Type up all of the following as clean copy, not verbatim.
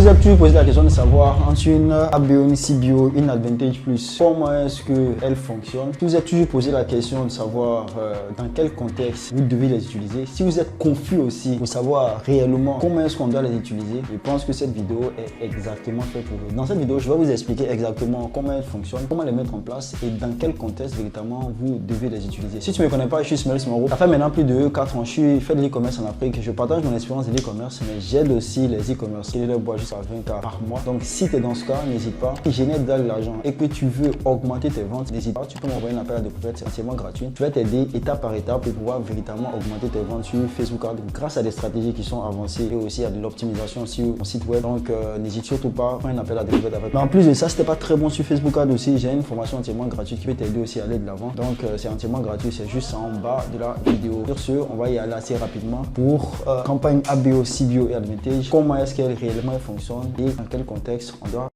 vous êtes toujours posé la question de savoir entre une ABO, une CBO, une Advantage Plus, comment est-ce qu'elle fonctionne. Si vous êtes toujours posé la question de savoir dans quel contexte vous devez les utiliser. Si vous êtes confus aussi pour savoir réellement comment est-ce qu'on doit les utiliser, je pense que cette vidéo est exactement faite pour vous. Dans cette vidéo, je vais vous expliquer exactement comment elles fonctionnent, comment les mettre en place et dans quel contexte véritablement vous devez les utiliser. Si tu ne me connais pas, je suis Ismaël Smoro. Ça fait maintenant plus de 4 ans, je fais de l'e-commerce en Afrique. Je partage mon expérience de l'e-commerce, mais j'aide aussi les e-commerce. Je les bois jusqu'à 20K par mois. Donc si tu es dans ce cas, n'hésite pas. Si je génère de l'argent et que tu veux augmenter tes ventes, n'hésite pas. Tu peux m'envoyer un appel à découverte, c'est entièrement gratuit. Je vais t'aider étape par étape pour pouvoir véritablement augmenter tes ventes sur Facebook Ads grâce à des stratégies qui sont avancées et aussi à de l'optimisation sur ton site web. Donc n'hésite surtout pas à faire un appel à découverte avec moi. Mais en plus de ça, si t'es pas très bon sur Facebook Ads aussi, j'ai une formation entièrement gratuite qui peut t'aider aussi à aller de l'avant. Donc c'est entièrement gratuit, c'est juste en bas de la vidéo. Sur ce, on va y aller assez rapidement pour campagne ABO, CBO et Advantage. Comment est-ce qu'elle réellement fonctionne et dans quel contexte on doit.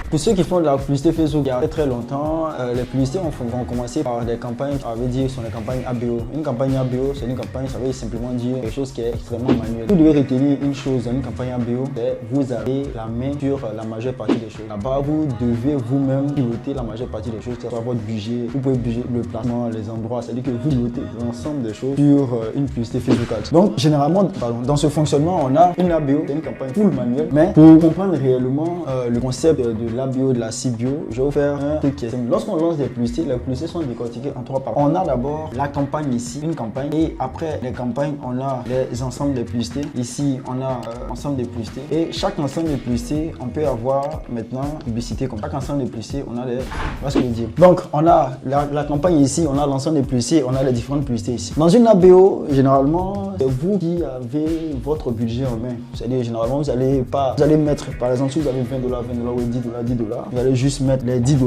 Pour ceux qui font de la publicité Facebook il y a très longtemps, les publicités vont commencer par des campagnes, ça veut dire sont des campagnes ABO. Une campagne ABO, c'est une campagne, ça veut simplement dire quelque chose qui est extrêmement manuel. Vous devez retenir une chose dans une campagne ABO, c'est vous avez la main sur la majeure partie des choses. Là-bas, vous devez vous-même piloter la majeure partie des choses, c'est votre budget. Vous pouvez budget le placement, les endroits, c'est-à-dire que vous pilotez l'ensemble des choses sur une publicité Facebook Ads. Donc, généralement, dans ce fonctionnement, on a une ABO, c'est une campagne full manuelle, mais pour comprendre réellement le concept de l'ABO, de la CBO, je vais vous faire un truc qui est simple. Lorsqu'on lance des publicités, les publicités sont décortiquées en 3 parties. On a d'abord la campagne ici, une campagne, et après les campagnes, on a les ensembles de publicités. Ici, on a ensemble de publicités. Et chaque ensemble de publicités, on peut avoir maintenant publicité comme chaque ensemble de publicités, on a les. Voilà ce que je veux dire. Donc, on a la campagne ici, on a l'ensemble de publicités, on a les différentes publicités ici. Dans une ABO, généralement, c'est vous qui avez votre budget en main. C'est-à-dire, généralement, vous allez mettre, par exemple, si vous avez $20, $20 ou $10, vous allez juste mettre les $10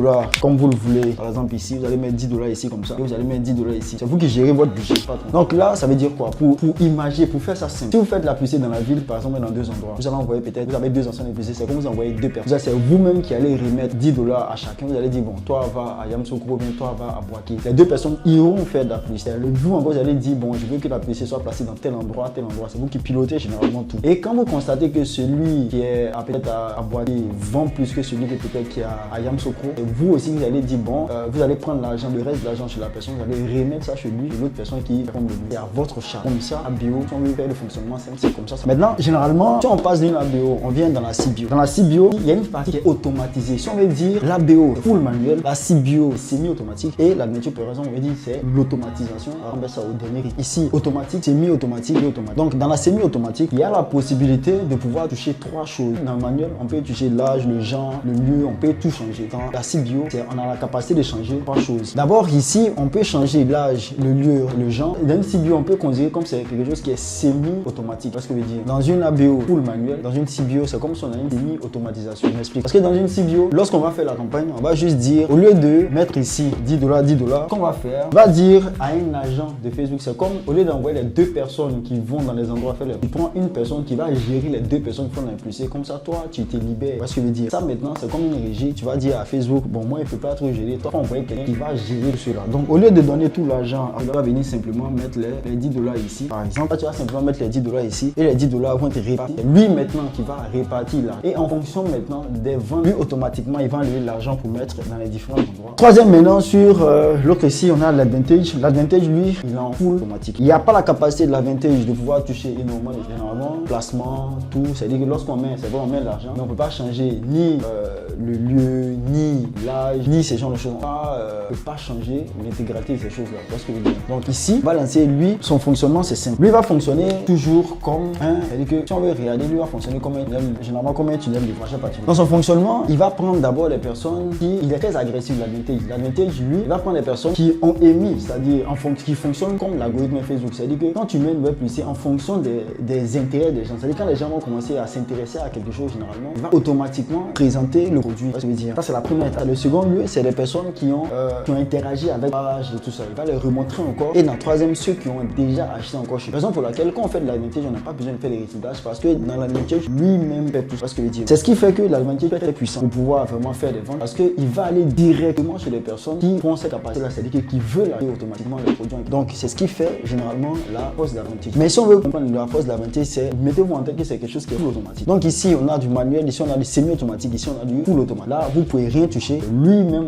comme vous le voulez. Par exemple ici, vous allez mettre $10 ici comme ça. Et vous allez mettre $10 ici. C'est vous qui gérez votre budget, patron. Donc là, ça veut dire quoi? Pour imager, pour faire ça simple. Si vous faites de la publicité dans la ville, par exemple dans 2 endroits, vous allez envoyer peut-être, vous avez 2 ensembles de publicité, c'est comme vous envoyez 2 personnes. C'est vous-même qui allez remettre $10 à chacun. Vous allez dire, bon, toi va à Yamoussoukro, bien toi va à Boaké. Les 2 personnes iront faire de la publicité. Vous encore, vous allez dire, bon, je veux que la publicité soit placée dans tel endroit, tel endroit. C'est vous qui pilotez généralement tout. Et quand vous constatez que celui qui est peut-être à Boaké vend plus que celui qui peut-être qui est à Yamoussoukro, et vous aussi vous allez dire bon, vous allez prendre l'argent, le reste de l'argent chez la personne, vous allez remettre ça chez lui et l'autre personne qui prend le mieux. Et à votre charge. Comme ça, ABO, si on veut faire le fonctionnement simple, c'est comme ça. Maintenant, généralement, si on passe d'une ABO, on vient dans la CBO. Dans la CBO, il y a une partie qui est automatisée. Si on veut dire l'ABO full manuel, la CBO semi-automatique et la nature par exemple, on veut dire c'est l'automatisation. On met ça au dernier. Ici, automatique, semi-automatique et automatique. Donc dans la semi-automatique, il y a la possibilité de pouvoir toucher 3 choses. Dans le manuel, on peut toucher l'âge, le genre, le lieu, on peut tout changer. Dans la CBO, on a la capacité de changer 3 choses. D'abord ici, on peut changer l'âge, le lieu, le genre. Dans une CBO, on peut considérer comme c'est quelque chose qui est semi-automatique. Qu'est-ce que je veux dire? Dans une ABO full manuel, dans une CBO, c'est comme si on a une semi-automatisation. Je m'explique. Parce que dans une CBO, lorsqu'on va faire la campagne, on va juste dire, au lieu de mettre ici $10, $10, qu'on va faire, on va dire à un agent de Facebook, c'est comme au lieu d'envoyer les 2 personnes qui vont dans les endroits faire les. Tu prends une personne qui va gérer les 2 personnes qui font l'impulser. Comme ça, toi, tu te libères. Parce que je veux dire, ça maintenant, c'est comme une régie. Tu vas dire à Facebook, bon, moi, il ne peut pas trop gérer. Toi, on envoyer quelqu'un qui va gérer cela. Donc, au lieu de donner tout l'argent, il va venir simplement mettre les $10 ici. Par exemple, là, tu vas simplement mettre les $10 ici et les $10 vont te répartir. C'est lui maintenant qui va répartir là. Et en fonction maintenant des ventes, lui, automatiquement, il va enlever l'argent pour mettre dans les différents endroits. Troisième maintenant, sur l'autre ici, on a l'Advantage. L'Advantage, lui, il est en full automatique. Il n'y a pas la capacité de l'Advantage de pouvoir toucher énormément de placement, tout. C'est-à-dire que lorsqu'on met, c'est bon, on met l'argent, mais on ne peut pas changer ni le lieu, ni l'âge, ni ces genres de choses. On ne peut pas changer l'intégralité de ces choses-là. Parce que donc ici, on va lancer lui, son fonctionnement c'est simple. Lui va fonctionner toujours comme un, c'est-à-dire que si on veut regarder, lui va fonctionner comme un tunnel, généralement comme un tunnel de franchise par tunnel. Dans son fonctionnement, il va prendre d'abord les personnes il est très agressif, l'Advantage. L'Advantage, lui, il va prendre les personnes qui ont émis, c'est-à-dire qui fonctionnent comme l'algorithme Facebook. C'est-à-dire que quand tu mets une web publicité en fonction des intérêts des gens, c'est-à-dire quand les gens vont commencer à s'intéresser à quelque chose généralement, il va automatiquement présenter le produit. Ça veut dire, ça c'est la première étape. Le second lieu, c'est les personnes qui ont interagi avec la page et tout ça. Il va les remontrer encore. Et dans le troisième, ceux qui ont déjà acheté encore chez. Raison pour laquelle quand on fait de l'advantage, on n'a pas besoin de faire des récitages parce que dans l'advantage, lui-même fait tout ce que veut dire. C'est ce qui fait que l'advantage est très puissant pour pouvoir vraiment faire des ventes parce qu'il va aller directement chez les personnes qui font cette capacité-là, c'est-à-dire qui veulent acheter automatiquement les produits. Donc c'est ce qui fait généralement la force de l'advantage. Mais si on veut comprendre la force de l'advantage, c'est mettez-vous en tête que c'est quelque chose qui est full automatique. Donc ici on a du manuel, ici on a du semi-automatique, ici on a du full automatique. Là vous pouvez rien toucher, c'est lui-même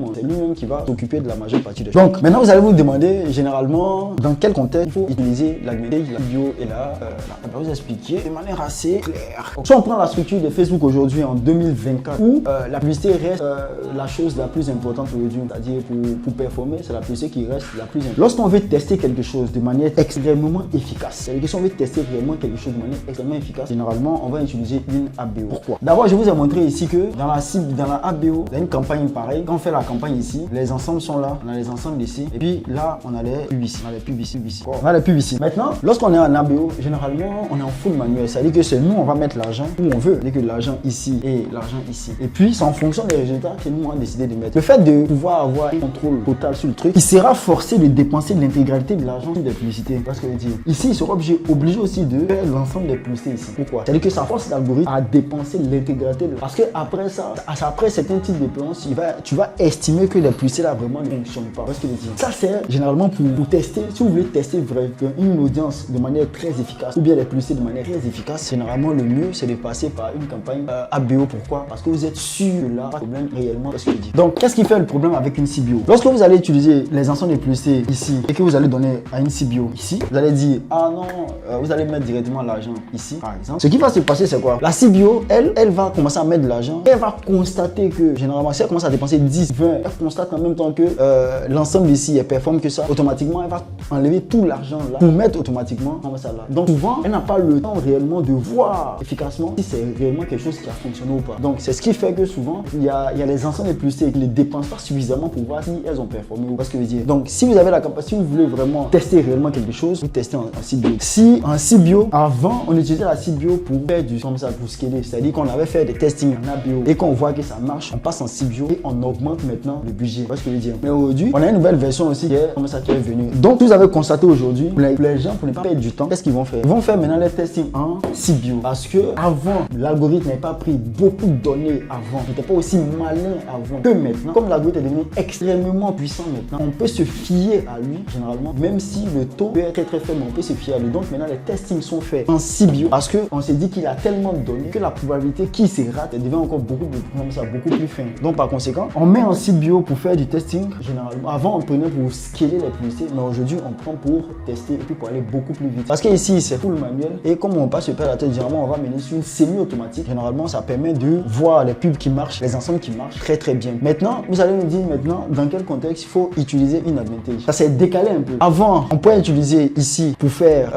qui va s'occuper de la majeure partie des choses. Donc maintenant vous allez vous demander généralement dans quel contexte il faut utiliser l'advantage, la bio et là on va vous expliquer de manière assez claire. Donc, si on prend la structure de Facebook aujourd'hui en 2024 où la publicité reste la chose la plus importante aujourd'hui, c'est-à-dire pour performer, c'est la publicité qui reste la plus importante. Lorsqu'on veut tester quelque chose de manière extrêmement efficace, c'est-à-dire que si on veut tester vraiment quelque chose de manière extrêmement efficace, généralement on va utiliser une ABO. Pourquoi? D'abord je vous ai montré ici que dans la ABO, il y a une campagne pareille. Quand on fait la campagne ici, les ensembles sont là, on a les ensembles ici, et puis là on a les pubs ici, on a les pubs ici, on a les pubs ici. Maintenant, lorsqu'on est en ABO, généralement on est en full manuel, c'est-à-dire que c'est nous on va mettre l'argent où on veut, c'est-à-dire que l'argent ici et l'argent ici. Et puis c'est en fonction des résultats que nous on a décidé de mettre. Le fait de pouvoir avoir un contrôle total sur le truc, il sera forcé de dépenser l'intégralité de l'argent sur des publicités. Parce que je veux dire, ici il sera obligé aussi de faire l'ensemble des publicités ici. Pourquoi? C'est-à-dire que ça force l'algorithme à dépenser l'intégralité de... Parce que après ça, après certains types de dépenses, tu vas estimer que les publicités là vraiment ne fonctionnent pas. Parce que je veux dire, ça c'est généralement pour tester. Si vous voulez tester vraiment une audience de manière très efficace ou bien les publicités de manière très efficace, généralement le mieux c'est de passer par une campagne ABO. Pourquoi? Parce que vous êtes sûr là, pas de problème réellement. Parce que je dis. Donc qu'est-ce qui fait le problème avec une CBO? Lorsque vous allez utiliser les ensembles de publicités ici et que vous allez donner à une CBO ici, vous allez dire ah non, vous allez mettre directement l'argent ici par exemple. Ce qui va se passer c'est quoi? La CBO, elle va commencer à mettre de l'argent. Elle va constater que généralement si elle commence à dépenser 10, 20, elle constate en même temps que l'ensemble ici est performe que ça, automatiquement elle va enlever tout l'argent là pour mettre automatiquement comme ça là. Donc souvent elle n'a pas le temps réellement de voir efficacement si c'est réellement quelque chose qui a fonctionné ou pas. Donc c'est ce qui fait que souvent il y a les ensembles de publicités qui ne dépensent pas suffisamment pour voir si elles ont performé ou pas ce que je veux dire. Donc si vous avez la capacité, si vous voulez vraiment tester réellement quelque chose, vous testez en CBO. Si en CBO, avant on utilisait la CBO pour faire du comme ça, pour scaler, c'est-à-dire qu'on avait fait des testings en ABO et qu'on voit que ça marche, on passe en CBO et on augmente maintenant le budget. Vous ce que je veux dire. Mais aujourd'hui, on a une nouvelle version aussi qui est comme ça qui est venue. Donc vous avez constaté aujourd'hui, les gens pour ne pas perdre du temps, qu'est-ce qu'ils vont faire? Ils vont faire maintenant les testings en CBO parce que avant l'algorithme n'avait pas pris beaucoup de données avant, il n'était pas aussi malin avant que maintenant. Comme l'algorithme est devenu extrêmement puissant maintenant, on peut se fier à lui généralement, même si le taux peut être très faible, on peut se fier à lui. Donc maintenant les testings sont faits en CBO parce que on s'est dit qu'il a tellement de données que la probabilité qu'il se rate devient encore beaucoup plus fine. Donc par conséquent, on met en CBO pour faire du testing généralement. Avant on prenait pour scaler les publicités, mais aujourd'hui on prend pour tester et puis pour aller beaucoup plus vite. Parce que ici c'est full manuel et comme on passe se perd la tête, généralement on va mener sur une semi-automatique. Généralement ça permet de voir les pubs qui marchent, les ensembles qui marchent très bien. Maintenant vous allez me dire maintenant dans quel contexte il faut utiliser une advantage. Ça s'est décalé un peu. Avant on pouvait utiliser ici pour faire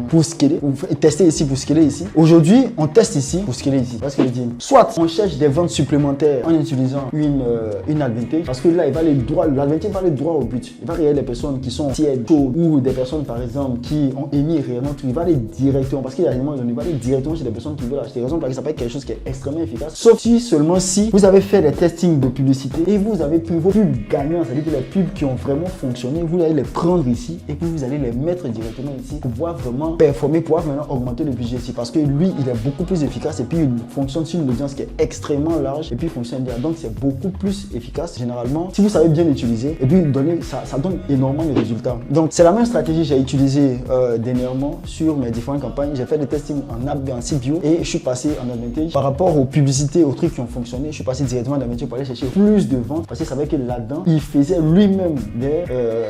pour scaler, pour tester ici pour scaler ici. Aujourd'hui on teste ici pour scaler ici. Parce que je dis soit on cherche des ventes supplémentaires en utilisant une advantage parce que là il va aller droit, l'advantage va aller droit au but. Il va regarder les personnes qui sont tièdes, chaudes ou des personnes par exemple qui ont émis réellement tout. Il va aller directement parce qu'il y a réellement il va aller directement chez des personnes qui veulent acheter. Raison parce que ça peut être quelque chose qui est extrêmement efficace. Sauf si seulement si vous avez fait des testings de publicité et vous avez pris vos pubs gagnants, c'est-à-dire que les pubs qui ont vraiment fonctionné, vous allez les prendre ici et puis vous allez les mettre directement ici pour pouvoir vraiment performer, pouvoir maintenant augmenter le budget ici parce que lui il est beaucoup plus efficace et puis il fonctionne sur une audience qui est extrêmement large et puis il fonctionne bien. Donc c'est beaucoup plus efficace généralement si vous savez bien l'utiliser et puis donner ça donne énormément de résultats. Donc c'est la même stratégie que j'ai utilisée dernièrement sur mes différentes campagnes. J'ai fait des testings en AB, en CBO et je suis passé en advantage par rapport aux publicités, aux trucs qui ont fonctionné. Je suis passé directement en advantage pour aller chercher plus de ventes parce que je savais que là-dedans il faisait lui-même des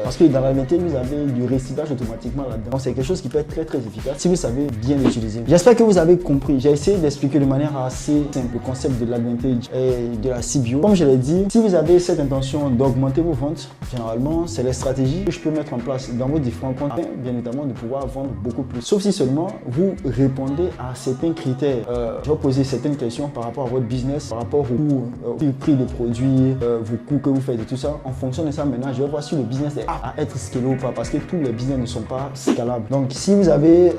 parce que dans l'advantage vous avez du réciblage automatiquement là-dedans. Donc c'est quelque chose qui peut être très efficace si vous savez bien l'utiliser. J'espère que vous avez compris. J'ai essayé d'expliquer de manière assez simple le concept de l'advantage et de la CBO. Comme je l'ai dit, si vous avez cette intention d'augmenter vos ventes, généralement c'est les stratégies que je peux mettre en place dans vos différents comptes, bien évidemment de pouvoir vendre beaucoup plus. Sauf si seulement vous répondez à certains critères. Je vais poser certaines questions par rapport à votre business, par rapport au prix des produits, vos coûts que vous faites et tout ça. En fonction de ça, maintenant, je vais voir si le business est à être scalé ou pas parce que tous les business ne sont pas scalables. Donc, si vous avez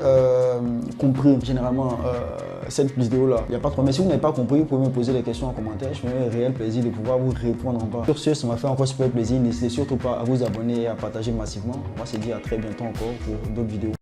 compris généralement cette vidéo-là. Il n'y a pas trop. Mais si vous n'avez pas compris, vous pouvez me poser des questions en commentaire. Je me ferai un réel plaisir de pouvoir vous répondre en bas. Sur ce, ça m'a fait encore super plaisir. N'hésitez surtout pas à vous abonner et à partager massivement. On va se dire à très bientôt encore pour d'autres vidéos.